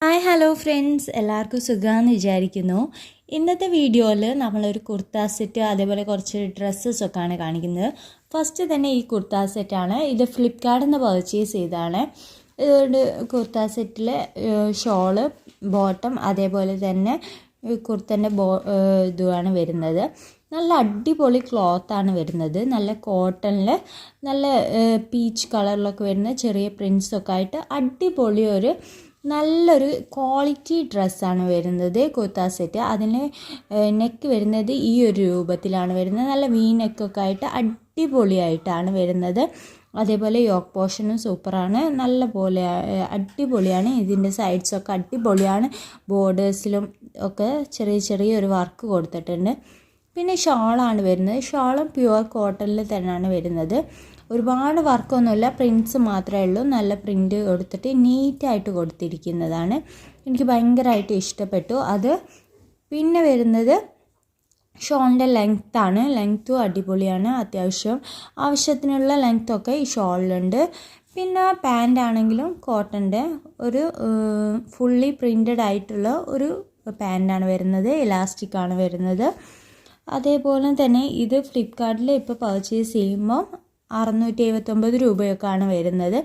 Hi hello friends, എല്ലാവർക്കും സുഖമാണെന്ന് വിചാരിക്കുന്നു. ഇന്നത്തെ വീഡിയോയിൽ നമ്മളൊരു കുർത്ത സെറ്റ് അതേപോലെ കുറച്ച് ഡ്രസ്സസൊക്കെയാണ് കാണിക്കുന്നത്. ഫസ്റ്റ് തന്നെ ഈ കുർത്ത സെറ്റാണ്. ഇത് ഫ്ലിപ്കാർട്ടിൽ നിന്ന് പർച്ചേസ് ചെയ്തതാണ്. ഇതുകൊണ്ട് കുർത്ത സെറ്റിൽ ഷോള്, ബോട്ടം അതേപോലെ തന്നെ കുർത്തൻ്റെ ഇതുമാണ് വരുന്നത്. നല്ല അടിപൊളി ക്ലോത്താണ് വരുന്നത്. നല്ല കോട്ടണിൽ നല്ല പീച്ച് കളറിലൊക്കെ വരുന്ന ചെറിയ പ്രിൻസൊക്കെ ആയിട്ട് അടിപൊളി നല്ലൊരു ക്വാളിറ്റി ഡ്രസ്സാണ് വരുന്നത് കുർത്ത സെറ്റ്. അതിന് നെക്ക് വരുന്നത് ഈ ഒരു രൂപത്തിലാണ് വരുന്നത്. നല്ല വി നെക്കൊക്കെ ആയിട്ട് അടിപൊളിയായിട്ടാണ് വരുന്നത്. അതേപോലെ യോക്ക് പോർഷനും സൂപ്പറാണ്, നല്ല പോലെ അടിപൊളിയാണ്. ഇതിൻ്റെ സൈഡ്സൊക്കെ അടിപൊളിയാണ്. ബോർഡേഴ്സിലും ഒക്കെ ചെറിയൊരു വർക്ക് കൊടുത്തിട്ടുണ്ട്. പിന്നെ ഷോളാണ് വരുന്നത്. ഷോളും പ്യുവർ കോട്ടണിൽ തന്നെയാണ് വരുന്നത്. ഒരുപാട് വർക്കൊന്നുമില്ല, പ്രിൻറ്റ്സ് മാത്രമേ ഉള്ളൂ. നല്ല പ്രിൻ്റ് കൊടുത്തിട്ട് നീറ്റായിട്ട് കൊടുത്തിരിക്കുന്നതാണ്. എനിക്ക് ഭയങ്കരമായിട്ട് ഇഷ്ടപ്പെട്ടു അത്. പിന്നെ വരുന്നത് ഷോളിൻ്റെ ലെങ്ത്താണ്. ലെങ്ത്തും അടിപൊളിയാണ്. ആവശ്യത്തിനുള്ള ലെങ്ത്തൊക്കെ ഈ ഷോളിലുണ്ട്. പിന്നെ പാൻ്റ് ആണെങ്കിലും കോട്ടൻ്റെ ഒരു ഫുള്ളി പ്രിൻ്റഡ് ആയിട്ടുള്ള ഒരു പാൻ്റാണ് വരുന്നത്. ഇലാസ്റ്റിക്കാണ് വരുന്നത്. അതേപോലെ തന്നെ ഇത് ഫ്ലിപ്കാർട്ടിൽ ഇപ്പോൾ പർച്ചേസ് ചെയ്യുമ്പോൾ 679 രൂപയൊക്കെയാണ് വരുന്നത്.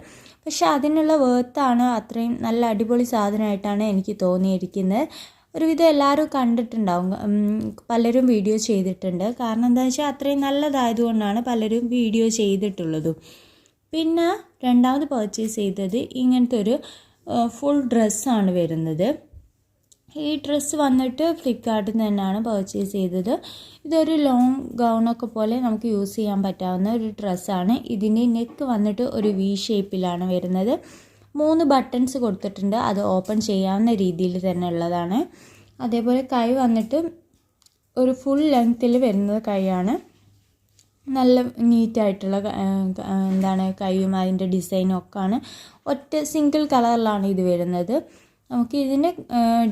പക്ഷെ അതിനുള്ള വേർത്താണ്. അത്രയും നല്ല അടിപൊളി സാധനമായിട്ടാണ് എനിക്ക് തോന്നിയിരിക്കുന്നത്. ഒരുവിധം എല്ലാവരും കണ്ടിട്ടുണ്ടാവും, പലരും വീഡിയോ ചെയ്തിട്ടുണ്ട്. കാരണം എന്താണെന്ന് വെച്ചാൽ അത്രയും നല്ലതായതുകൊണ്ടാണ് പലരും വീഡിയോ ചെയ്തിട്ടുള്ളതും. പിന്നെ രണ്ടാമത് പർച്ചേസ് ചെയ്തത് ഇങ്ങനത്തെ ഒരു ഫുൾ ഡ്രസ്സാണ് വരുന്നത്. ഈ ഡ്രസ്സ് വന്നിട്ട് ഫ്ലിപ്കാർട്ടിൽ നിന്ന് തന്നെയാണ് പർച്ചേസ് ചെയ്തത്. ഇതൊരു ലോങ് ഗൗണൊക്കെ പോലെ നമുക്ക് യൂസ് ചെയ്യാൻ പറ്റാവുന്ന ഒരു ഡ്രസ്സാണ്. ഇതിൻ്റെ നെക്ക് വന്നിട്ട് ഒരു വി ഷേപ്പിലാണ് വരുന്നത്. 3 ബട്ടൺസ് കൊടുത്തിട്ടുണ്ട്. അത് ഓപ്പൺ ചെയ്യാവുന്ന രീതിയിൽ തന്നെ ഉള്ളതാണ്. അതേപോലെ കൈ വന്നിട്ട് ഒരു ഫുൾ ലെങ്ത്തിൽ വരുന്ന കൈയാണ്. നല്ല നീറ്റായിട്ടുള്ള കൈയും അതിൻ്റെ ഡിസൈനും ഒക്കെയാണ്. ഒറ്റ സിംഗിൾ കളറിലാണ് ഇത് വരുന്നത്. നമുക്ക് ഇതിന്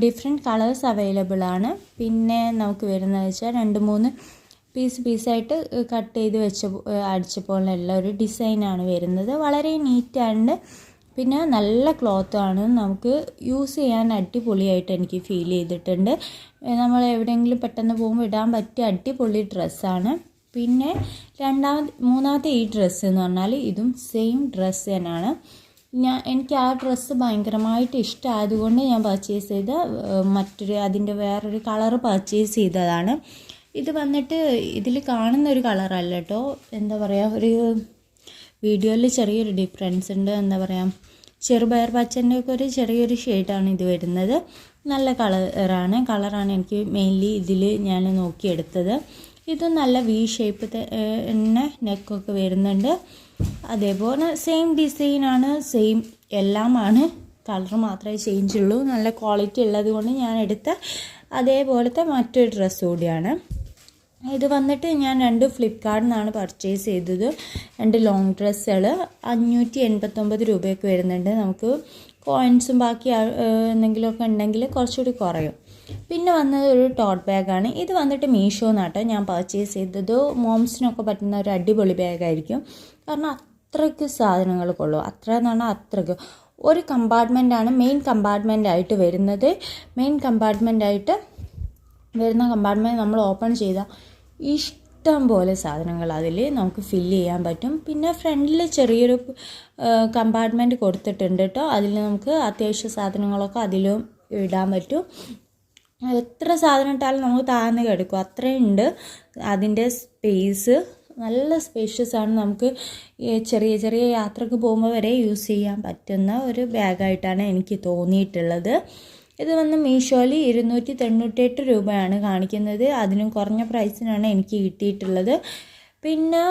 ഡിഫറെൻറ്റ് കളേഴ്സ് അവൈലബിൾ ആണ്. പിന്നെ നമുക്ക് വരുന്നത് വെച്ചാൽ 2-3 പീസായിട്ട് കട്ട് ചെയ്ത് അടിച്ചപ്പോഴുള്ള ഒരു ഡിസൈനാണ് വരുന്നത്. വളരെ നീറ്റായിട്ട് പിന്നെ നല്ല ക്ലോത്താണ്. നമുക്ക് യൂസ് ചെയ്യാൻ അടിപൊളിയായിട്ട് എനിക്ക് ഫീൽ ചെയ്തിട്ടുണ്ട്. നമ്മൾ എവിടെയെങ്കിലും പെട്ടെന്ന് പോകുമ്പോൾ ഇടാൻ പറ്റിയ അടിപൊളി ഡ്രസ്സാണ്. പിന്നെ മൂന്നാമത്തെ ഈ ഡ്രസ്സ് എന്ന് പറഞ്ഞാൽ ഇതും സെയിം ഡ്രസ്സ് തന്നെയാണ്. എനിക്ക് ആ ഡ്രസ്സ് ഭയങ്കരമായിട്ട് ഇഷ്ടമായതുകൊണ്ട് ഞാൻ പർച്ചേസ് ചെയ്ത അതിൻ്റെ വേറൊരു കളറ് പർച്ചേസ് ചെയ്തതാണ്. ഇത് വന്നിട്ട് ഇതിൽ കാണുന്നൊരു കളറല്ല കേട്ടോ. എന്താ പറയുക, ഒരു വീഡിയോയിൽ ചെറിയൊരു ഡിഫറൻസ് ഉണ്ട്. എന്താ പറയുക, ചെറുപയർ പച്ചൻ്റെ ഒക്കെ ഒരു ചെറിയൊരു ഷെയ്ഡാണ് ഇത് വരുന്നത്. നല്ല കളറാണ് എനിക്ക് മെയിൻലി ഇതിൽ ഞാൻ നോക്കിയെടുത്തത്. ഇത് നല്ല വി ഷേപ്പ് തന്നെ നെക്കൊക്കെ വരുന്നുണ്ട്. അതേപോലെ സെയിം ഡിസൈനാണ്, സെയിം എല്ലാമാണ്. കളർ മാത്രമേ ചേഞ്ച് ഉള്ളൂ. നല്ല ക്വാളിറ്റി ഉള്ളത് കൊണ്ട് ഞാൻ എടുത്ത അതേപോലത്തെ മറ്റൊരു ഡ്രസ്സ് കൂടിയാണ്. ഇത് വന്നിട്ട് ഞാൻ 2 ഫ്ലിപ്കാർട്ടിൽ നിന്നാണ് പർച്ചേസ് ചെയ്തത്. 2 ലോങ് ഡ്രസ്സുകൾ 589 രൂപയൊക്കെ വരുന്നുണ്ട്. നമുക്ക് കോയിൻസും ബാക്കി എന്തെങ്കിലുമൊക്കെ ഉണ്ടെങ്കിൽ കുറച്ചുകൂടി കുറയും. പിന്നെ വന്നത് ഒരു ടോട്ട് ബാഗാണ്. ഇത് വന്നിട്ട് മീഷോന്നാട്ടോ ഞാൻ പർച്ചേസ് ചെയ്തത്. മോംസിനൊക്കെ പറ്റുന്ന ഒരു അടിപൊളി ബാഗായിരിക്കും. കാരണം അത്രയ്ക്ക് സാധനങ്ങൾ കൊള്ളും. അത്രയ്ക്ക് ഒരു കമ്പാർട്ട്മെൻറ്റാണ് മെയിൻ കമ്പാർട്ട്മെൻറ്റായിട്ട് വരുന്നത്. കമ്പാർട്ട്മെൻറ്റ് നമ്മൾ ഓപ്പൺ ചെയ്താൽ ഇഷ്ടം പോലെ സാധനങ്ങൾ അതിൽ നമുക്ക് ഫില്ല് ചെയ്യാൻ പറ്റും. പിന്നെ ഫ്രണ്ടിൽ ചെറിയൊരു കമ്പാർട്ട്മെൻറ്റ് കൊടുത്തിട്ടുണ്ട് കേട്ടോ. അതിൽ നമുക്ക് അത്യാവശ്യ സാധനങ്ങളൊക്കെ അതിലും ഇടാൻ പറ്റും. എത്ര സാധനം ഇട്ടാലും നമുക്ക് താഴ്ന്ന് കിടക്കും, അത്രയുണ്ട് അതിൻ്റെ സ്പേസ്. നല്ല സ്പേഷ്യസ് ആണ്. നമുക്ക് ചെറിയ യാത്രക്ക് പോകുമ്പോൾ വരെ യൂസ് ചെയ്യാൻ പറ്റുന്ന ഒരു ബാഗായിട്ടാണ് എനിക്ക് തോന്നിയിട്ടുള്ളത്. ഇത് വന്ന് മീഷോയിൽ 298 രൂപയാണ് കാണിക്കുന്നത്. അതിനും കുറഞ്ഞ പ്രൈസിനാണ് എനിക്ക് കിട്ടിയിട്ടുള്ളത്. പിന്നെ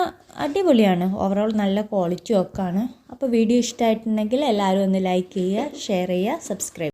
അടിപൊളിയാണ്, ഓവറോൾ നല്ല ക്വാളിറ്റി ഒക്കെ ആണ്. അപ്പോൾ വീഡിയോ ഇഷ്ടമായിട്ടുണ്ടെങ്കിൽ എല്ലാവരും ഒന്ന് ലൈക്ക് ചെയ്യുക, ഷെയർ ചെയ്യുക, സബ്സ്ക്രൈബ്